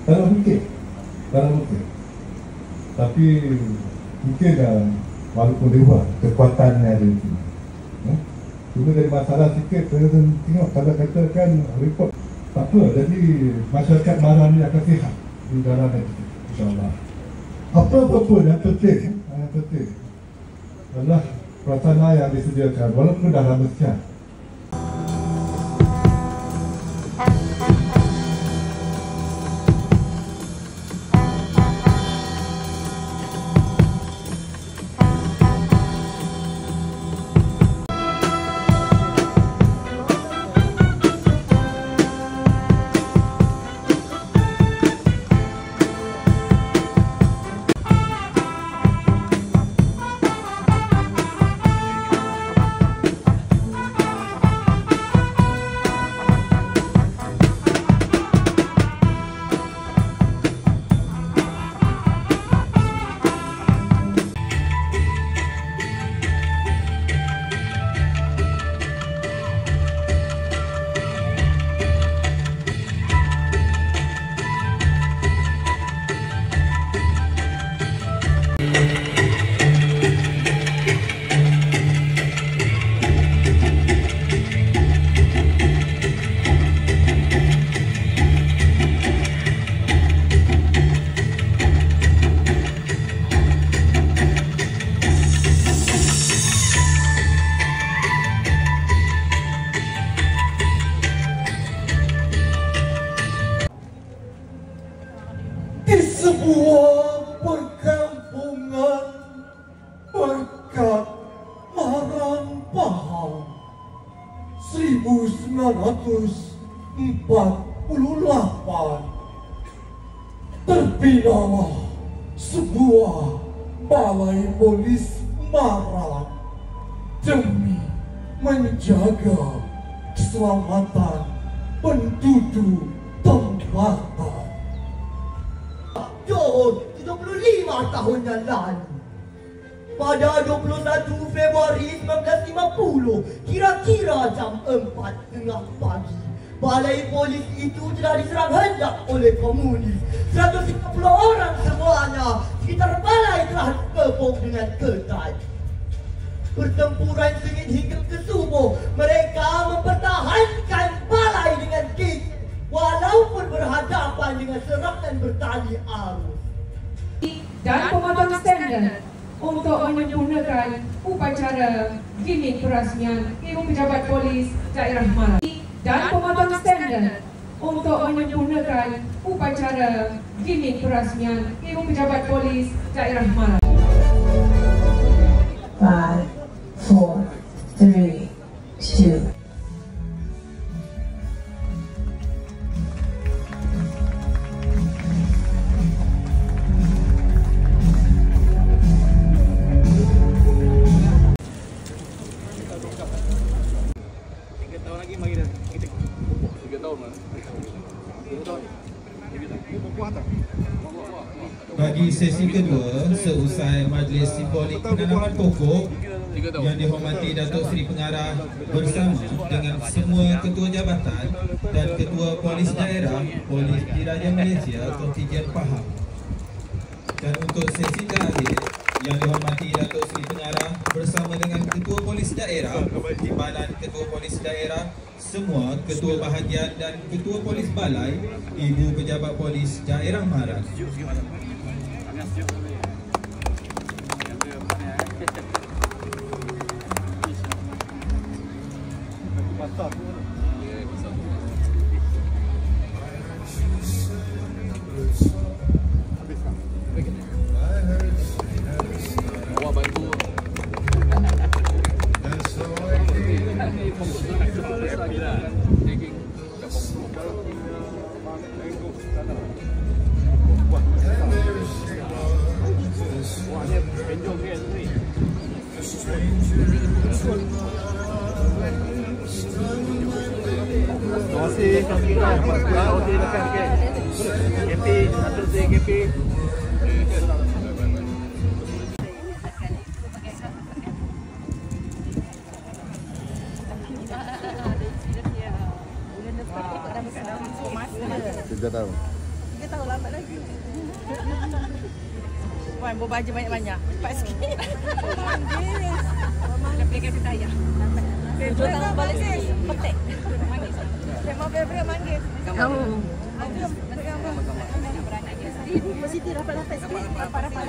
Dalam mungkin. Tapi mungkin walaupun dewa kekuatannya ada di sini. Cuma dari masalah sikit, saya tengok kalau katakan report tak apa, jadi masyarakat barang ni akan sihat di dalam negeri, insyaAllah. Apa-apa pun yang penting adalah prasarana yang disediakan walaupun dalam masjid. Sebuah perkampungan berkat Marang Pahang 1948 terbinalah sebuah balai polis Marang demi menjaga keselamatan penduduk tempatan. Johor 75 tahun yang lalu, pada 21 Februari 1950, kira-kira jam 4:30 pagi, balai polis itu telah diserang hendak oleh komunis. 130 orang semuanya, sekitar balai telah dikepung dengan ketat. Pertempuran sengit hingga ke subuh, mereka mempertahankan balai dengan gigih walaupun berhadapan dengan serangan bertali arus. Dan pemotong standard untuk menyempurnakan upacara gimmick perasmian Ibu Pejabat Polis Daerah Marang. Dan pemotong standard untuk menyempurnakan upacara gimmick perasmian Ibu Pejabat Polis Daerah Marang. 5, 4, 3, 2. Bagi sesi kedua, seusai majlis simbolik penanaman pokok yang dihormati Datuk Seri Pengarah bersama dengan semua ketua jabatan dan ketua polis daerah Polis Diraja Malaysia Kontijen Pahang. Dan untuk sesi terakhir yang dihormati Datuk Seri Pengarah bersama dengan ketua polis daerah, timbalan ketua polis daerah, semua ketua bahagian dan ketua polis balai Ibu Pejabat Polis Daerah Marang. Stranger kasih. Okey, dekat sikit. KP, satu saya KP. Tiga tahun. 3 tahun lambat lagi. Puan, bawa baju banyak-banyak. Cepat sikit. Manggis. Dah pergi kereta ayah. 7 tahun balik sis. Petik. Manggis. Memang favorite manggis. Kamu. Aduh. Siti rapat-rapat sikit. Rapat-rapat.